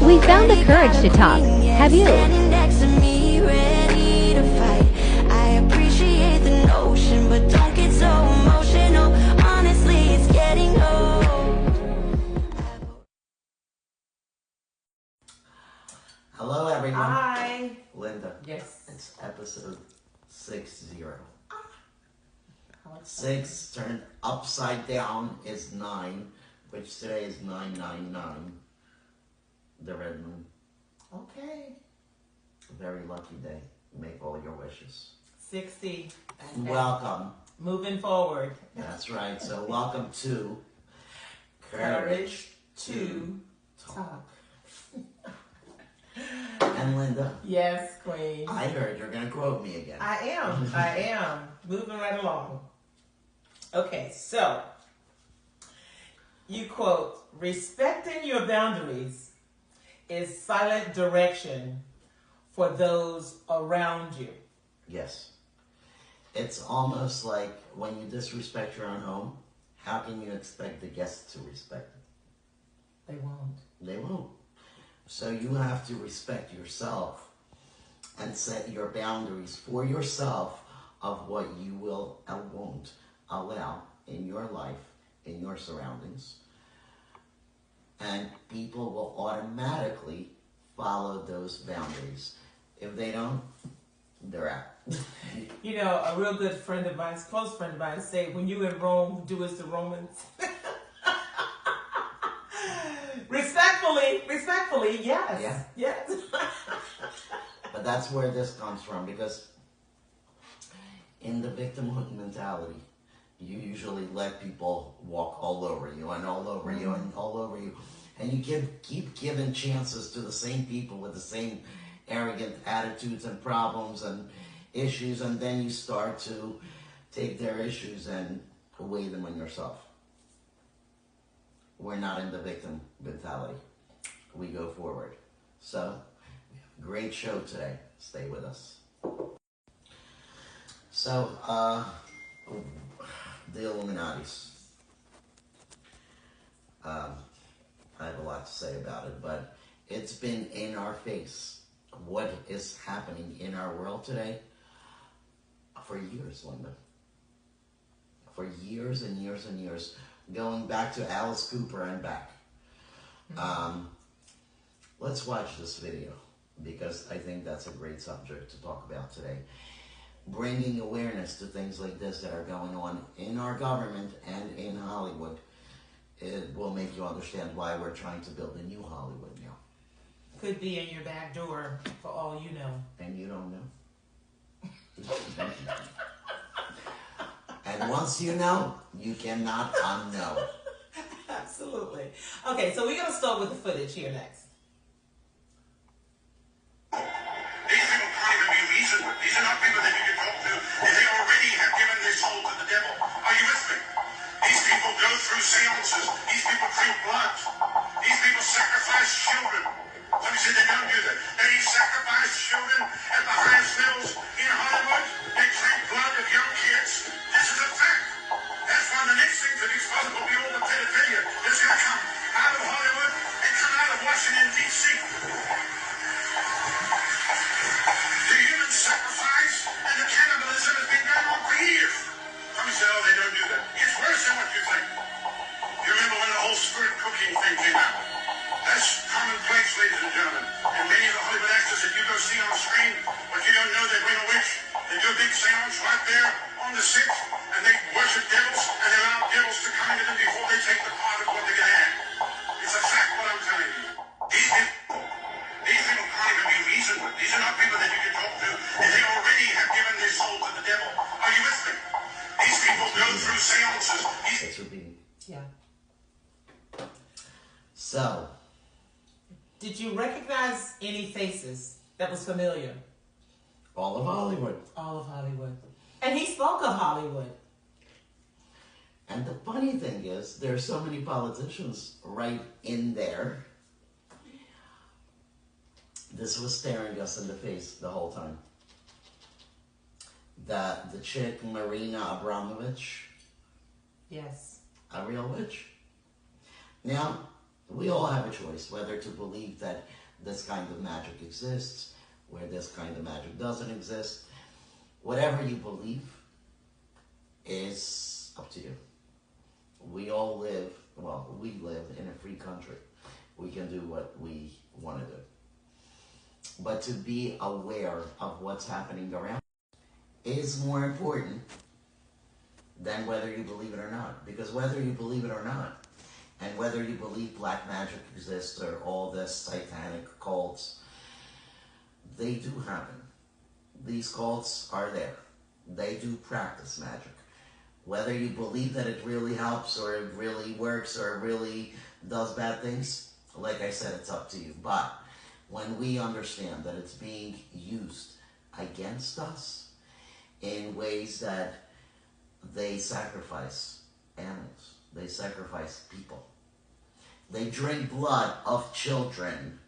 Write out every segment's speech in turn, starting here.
We found the courage to talk. Have you? Standing next to me, ready to fight. I appreciate the notion, but don't get so emotional. Honestly, it's getting old. Hello, everyone. Hi. Linda. Yes. It's episode 60. How exciting. 6 turned upside down is 9, which today is 999. The red moon. Okay. Very lucky day. Make all your wishes. 60. Welcome. Moving forward. That's right. So welcome to Courage to Talk. And Linda, Yes, Queen. I heard you're going to quote me again. I am. Moving right along. Okay, so you quote, respecting your boundaries is silent direction for those around you. Yes. It's almost like when you disrespect your own home, how can you expect the guests to respect it? They won't. They won't. So you have to respect yourself and set your boundaries for yourself of what you will and won't allow in your life, in your surroundings. And people will automatically follow those boundaries. If they don't, they're out. You know, a real good friend of mine, close friend of mine, say, when you in Rome, do as the Romans. Respectfully, yes. Yeah. Yes. But that's where this comes from, because in the victimhood mentality, you usually let people walk all over you and all over you and all over you. And you keep giving chances to the same people with the same arrogant attitudes and problems and issues, and then you start to take their issues and weigh them on yourself. We're not in the victim mentality. We go forward. So, great show today. Stay with us. So, the Illuminatis. I have a lot to say about it, but it's been in our face what is happening in our world today for years, Linda. For years and years and years, going back to Alice Cooper and back. Let's watch this video, because I think that's a great subject to talk about today. Bringing awareness to things like this that are going on in our government and in Hollywood. It will make you understand why we're trying to build a new Hollywood now. Could be in your back door, for all you know. And you don't know. And once you know, you cannot unknow. Absolutely. Okay, so we're going to start with the footage here next. These people can't even be reasoned with. These are not people that you can talk to. They already have given their soul to the devil. Are you with me? These people go through seances. These people drink blood. These people sacrifice children. Somebody said they don't do that. They sacrifice children at the highest levels in Hollywood. They drink blood of young kids. This is a fact. That's one of the next things that exposed will be all the pedophilia that's going to come out of Hollywood and come out of Washington, D.C. The human sacrifice and the cannibalism has been going on for years. Somebody said, oh, they don't do that. It's worse than what you think. You remember when the whole spirit cooking thing came out? That's commonplace, ladies and gentlemen. And many of the Hollywood actors that you go see on screen, but you don't know they bring a witch. They do a big seance right there on the set, and they worship devils, and they allow devils to come into them before they take the part of what they're going to have. It's a fact what I'm telling you. These people can't even be reasoned with. These are not people that you can talk to. They already have given their soul to the devil. Are you with me? These people go through seances. It's repeating. Yeah. So, Did you recognize any faces that was familiar? all of Hollywood. All of Hollywood. And he spoke of Hollywood. And the funny thing is, there's so many politicians right in there. This was staring us in the face the whole time. The chick, Marina Abramovich, Yes. a real witch. Now, we all have a choice whether to believe that this kind of magic exists, where this kind of magic doesn't exist. Whatever you believe is up to you. We live in a free country. We can do what we want to do. But to be aware of what's happening around is more important than whether you believe it or not. Because whether you believe it or not, and whether you believe black magic exists or all this satanic cults, they do happen. These cults are there. They do practice magic. Whether you believe that it really helps or it really works or it really does bad things, like I said, it's up to you. But when we understand that it's being used against us in ways that they sacrifice animals, they sacrifice people, they drink blood of children.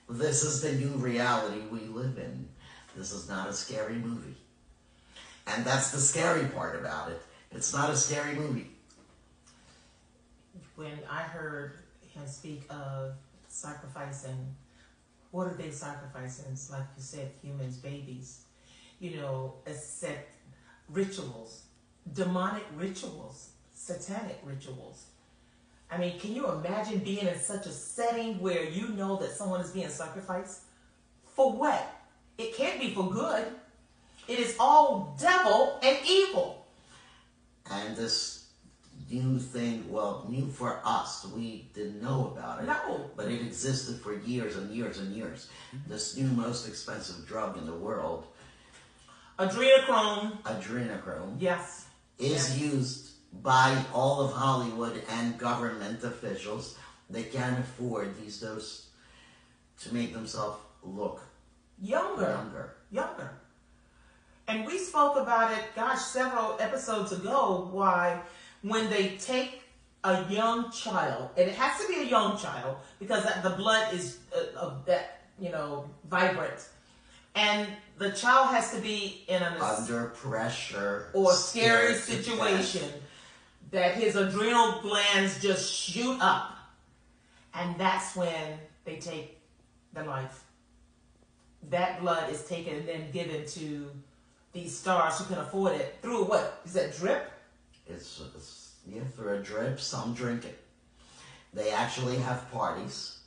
This is the new reality we live in. This is not a scary movie. And that's the scary part about it. It's not a scary movie. When I heard him speak of sacrificing, what are they sacrificing? It's like you said, humans, babies. Set rituals, demonic rituals, satanic rituals. I mean, can you imagine being in such a setting where you know that someone is being sacrificed? For what? It can't be for good. It is all devil and evil. And this new thing, new for us, we didn't know about it. No. But it existed for years and years and years. This new most expensive drug in the world, Adrenochrome. Yes. Is used by all of Hollywood and government officials. They can't afford these doses to make themselves look younger. And we spoke about it, several episodes ago, why when they take a young child, and it has to be a young child because the blood is vibrant, and the child has to be in under pressure or scary situation that his adrenal glands just shoot up, and that's when they take the life. That blood is taken and then given to these stars who can afford it through what? Is that drip? It's through a drip. Some drink it. They actually have parties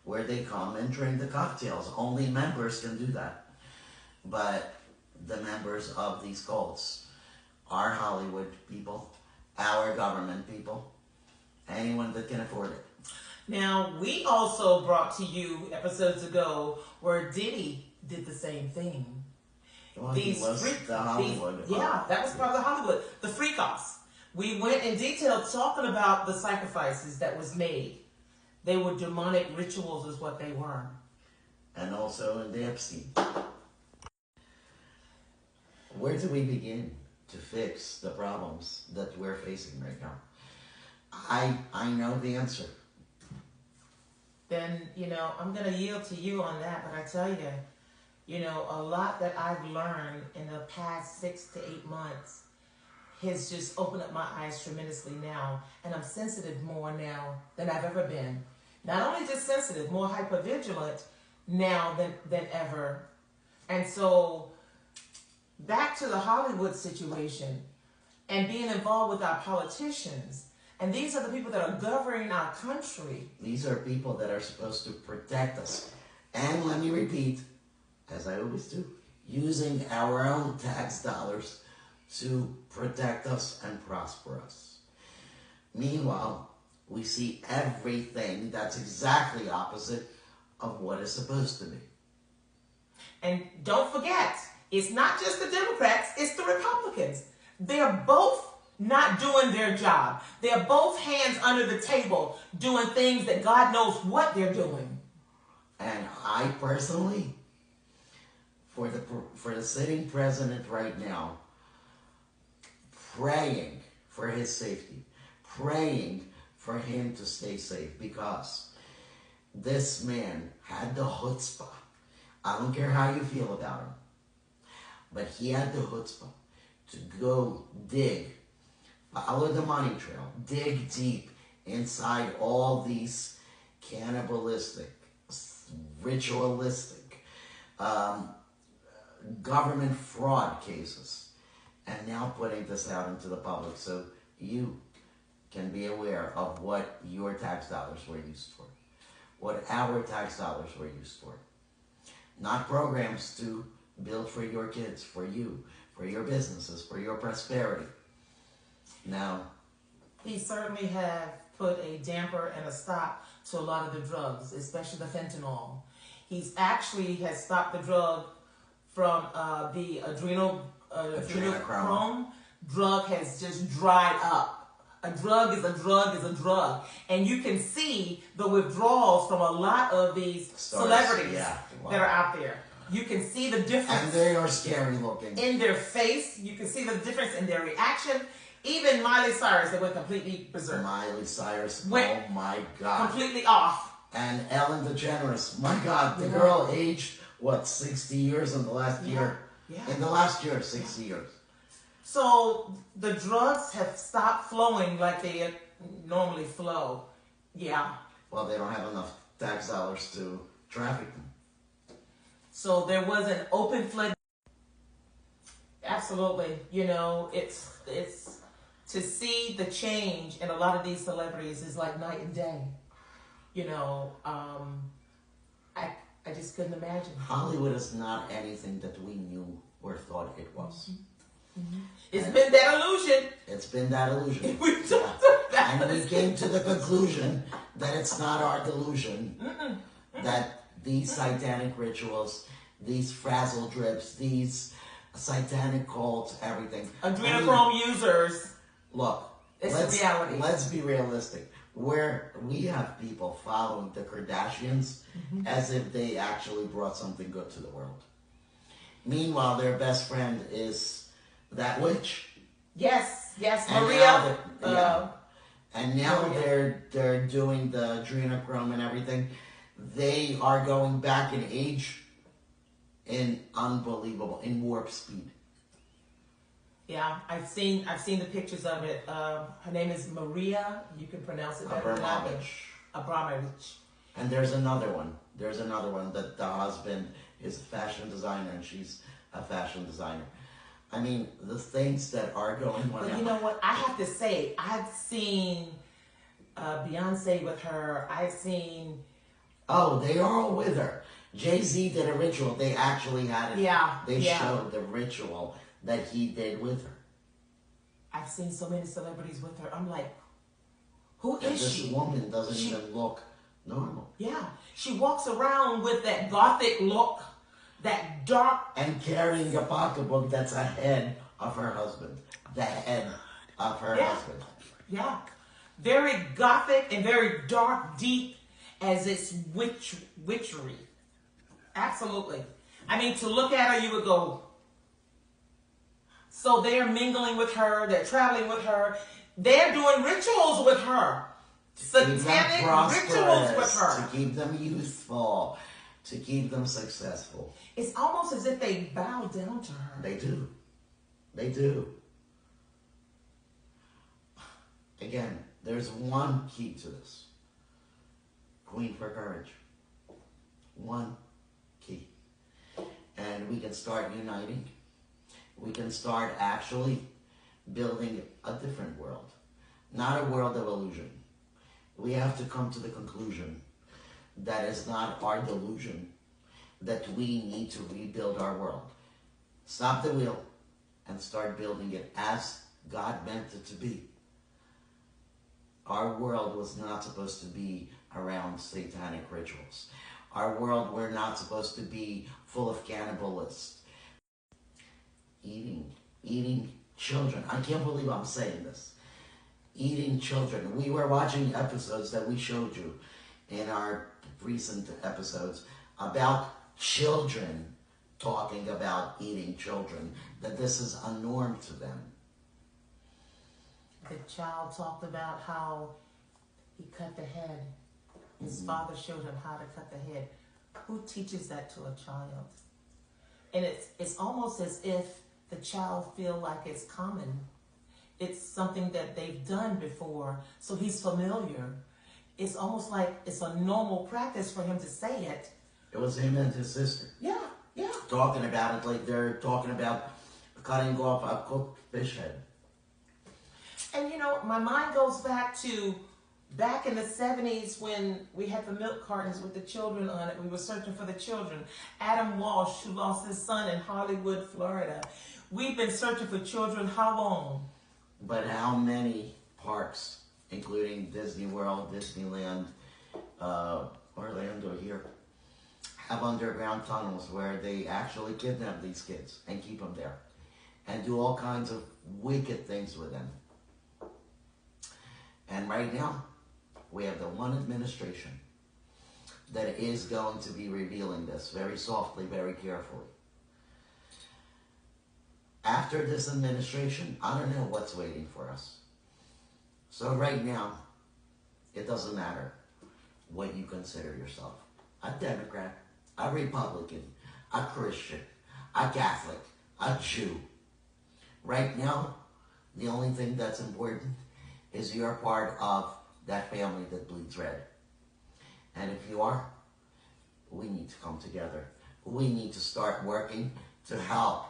where they come and drink the cocktails. Only members can do that. But the members of these cults are Hollywood people, our government people, anyone that can afford it. Now, we also brought to you episodes ago where Diddy did the same thing. Well, he was the Hollywood. That was part of the Hollywood. The freak-offs. We went in detail talking about the sacrifices that was made. They were demonic rituals is what they were. And also in the Epstein. Where do we begin to fix the problems that we're facing right now? I know the answer. Then, I'm going to yield to you on that. But I tell you, a lot that I've learned in the past 6 to 8 months has just opened up my eyes tremendously now. And I'm sensitive more now than I've ever been. Not only just sensitive, more hypervigilant now than ever. And so, back to the Hollywood situation and being involved with our politicians. And these are the people that are governing our country. These are people that are supposed to protect us. And let me repeat, as I always do, using our own tax dollars to protect us and prosper us. Meanwhile, we see everything that's exactly opposite of what is supposed to be. And don't forget, it's not just the Democrats, it's the Republicans. They're both not doing their job. They're both hands under the table doing things that God knows what they're doing. And I personally, for the sitting president right now, praying for his safety, praying for him to stay safe, because this man had the chutzpah. I don't care how you feel about him, but he had the chutzpah to go follow the money trail, dig deep inside all these cannibalistic, ritualistic, government fraud cases, and now putting this out into the public so you can be aware of what your tax dollars were used for, what our tax dollars were used for. Not programs to build for your kids, for you, for your businesses, for your prosperity. Now, He certainly have put a damper and a stop to a lot of the drugs, especially the fentanyl. He's actually has stopped the drug from the adrenochrome drug has just dried up. A drug is a drug is a drug. And you can see the withdrawals from a lot of these celebrities that are out there. You can see the difference. And they are scary looking. In their face. You can see the difference in their reaction. Even Miley Cyrus, they went completely berserk. Miley Cyrus, went oh my God. completely off. And Ellen DeGeneres, my God, the girl aged, what, 60 years in the last year? Yeah. In the last year, 60 years. So the drugs have stopped flowing like they normally flow. Yeah. Well, they don't have enough tax dollars to traffic them. So there was an open flood. Absolutely. You know, it's to see the change in a lot of these celebrities is like night and day. You know, I just couldn't imagine. Hollywood is not anything that we knew or thought it was. It's been that illusion. It's been that illusion. We talked about And we came to the conclusion that it's not our delusion. That these satanic rituals, these frazzle drips, these satanic cults, everything. Adrenochrome users. Look, It's a reality. Let's be realistic. Where we have people following the Kardashians as if they actually brought something good to the world. Meanwhile, their best friend is that witch. Yes, And Maria. now and now Maria. they're doing the adrenochrome and everything. They are going back in age in warp speed. Yeah, I've seen the pictures of it. Her name is Maria. You can pronounce it better than I can. Abramovich. And there's another one. There's another one that the husband is a fashion designer and she's a fashion designer. I mean, the things that are going on. But you know what? I have to say, I've seen Beyonce with her. I've seen. Oh, they are all with her. Jay-Z did a ritual. They actually had it. Yeah. They showed the ritual that he did with her. I've seen so many celebrities with her. I'm like, who And is this she? woman doesn't even look normal. Yeah, she walks around with that gothic look, that dark. And carrying a pocketbook that's ahead of her husband. The head of her husband. Yeah, very gothic and very dark, deep, as it's witchery. Absolutely. I mean, to look at her, you would go. So they're mingling with her. They're traveling with her. They're doing rituals with her. Satanic rituals with her. To keep them youthful. To keep them successful. It's almost as if they bow down to her. They do. They do. Again, there's one key to this. Queen for courage. One key. And we can start uniting. We can start actually building a different world. Not a world of illusion. We have to come to the conclusion that is not our delusion, that we need to rebuild our world. Stop the wheel and start building it as God meant it to be. Our world was not supposed to be around satanic rituals. Our world, we're not supposed to be full of cannibalists. Eating children. I can't believe I'm saying this. Eating children. We were watching episodes that we showed you in our recent episodes about children talking about eating children, that this is a norm to them. The child talked about how he cut the head. His father showed him how to cut the head. Who teaches that to a child? And it's almost as if the child feel like it's common. It's something that they've done before, so he's familiar. it's almost like it's a normal practice for him to say it. It was him and his sister. Yeah, yeah. Talking about it like they're talking about cutting off a cooked fish head. And you know, my mind goes back in the 70s when we had the milk cartons with the children on it. We were searching for the children. Adam Walsh, who lost his son in Hollywood, Florida. We've been searching for children how long? But how many parks, including Disney World, Disneyland, Orlando here, have underground tunnels where they actually kidnap these kids and keep them there and do all kinds of wicked things with them. And right now, we have the one administration that is going to be revealing this very softly, very carefully. After this administration, I don't know what's waiting for us. So right now, it doesn't matter what you consider yourself. A Democrat, a Republican, a Christian, a Catholic, a Jew. Right now, the only thing that's important is you're part of that family that bleeds red. And if you are, we need to come together. We need to start working to help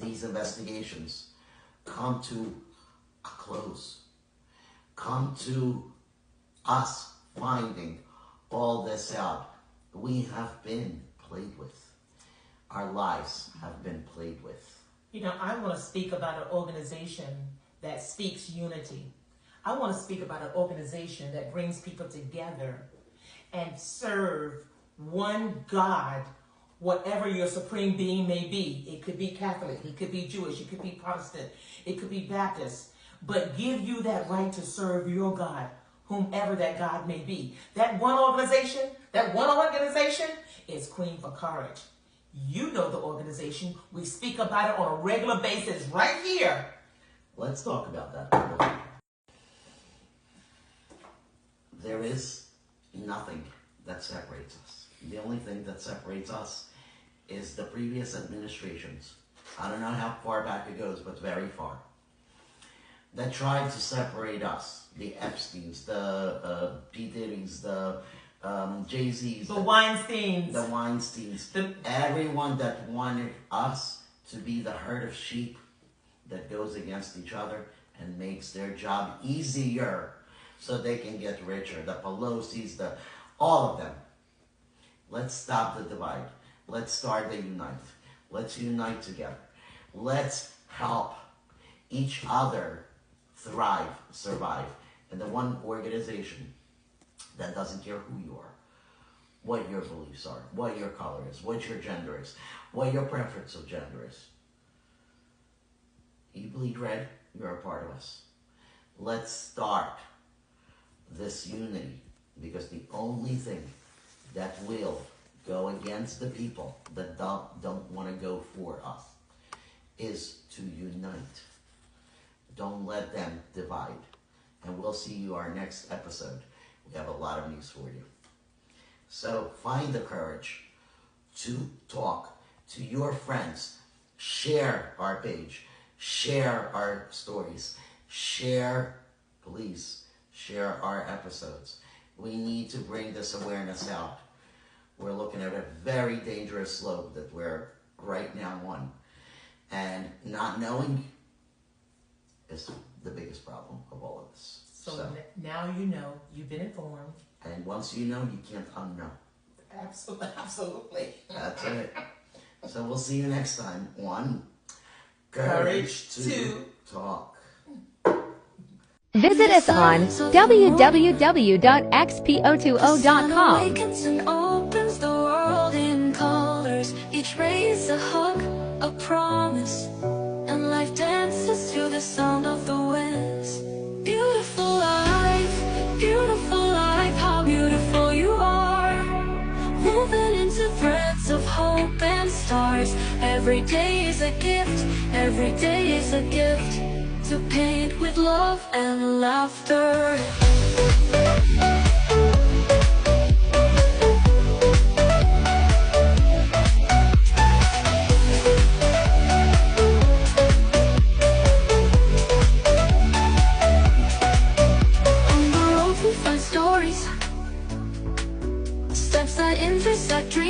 these investigations come to a close. Come to us finding all this out. We have been played with. Our lives have been played with. You know, I want to speak about an organization that speaks unity. I want to speak about an organization that brings people together and serve one God, whatever your supreme being may be. It could be Catholic, it could be Jewish, it could be Protestant, it could be Baptist, but give you that right to serve your God, whomever that God may be. That one organization is Queen for Courage. You know the organization. We speak about it on a regular basis right here. Let's talk about that. There is nothing that separates us. The only thing that separates us is the previous administrations. I don't know how far back it goes, but very far. That tried to separate us. The Epsteins, the P. Diddy's, the Jay-Z's. The Weinsteins. The Weinsteins. Everyone that wanted us to be the herd of sheep that goes against each other and makes their job easier so they can get richer. The Pelosi's, all of them. Let's stop the divide. Let's start the unite. Let's unite together. Let's help each other thrive, survive. And the one organization that doesn't care who you are, what your beliefs are, what your color is, what your gender is, what your preference of gender is. You bleed red, you're a part of us. Let's start this unity, because the only thing that will go against the people that don't want to go for us is to unite. Don't let them divide. And we'll see you our next episode. We have a lot of news for you. So find the courage to talk to your friends. Share our page. Share our stories. Share, please, share our episodes. We need to bring this awareness out. We're looking at a very dangerous slope that we're right now on. And not knowing is the biggest problem of all of this. So now you know, you've been informed. And once you know, you can't unknow. Absolutely. That's it. So we'll see you next time on Courage to Talk. Visit us on www.xpo20.com. Awakens and opens the world in colors. Each ray is a hug, a promise, and life dances to the sound of the winds. Beautiful life, how beautiful you are. Woven into threads of hope and stars. Every day is a gift, every day is a gift. To paint with love and laughter. On the road we find stories steps that intersect dreams.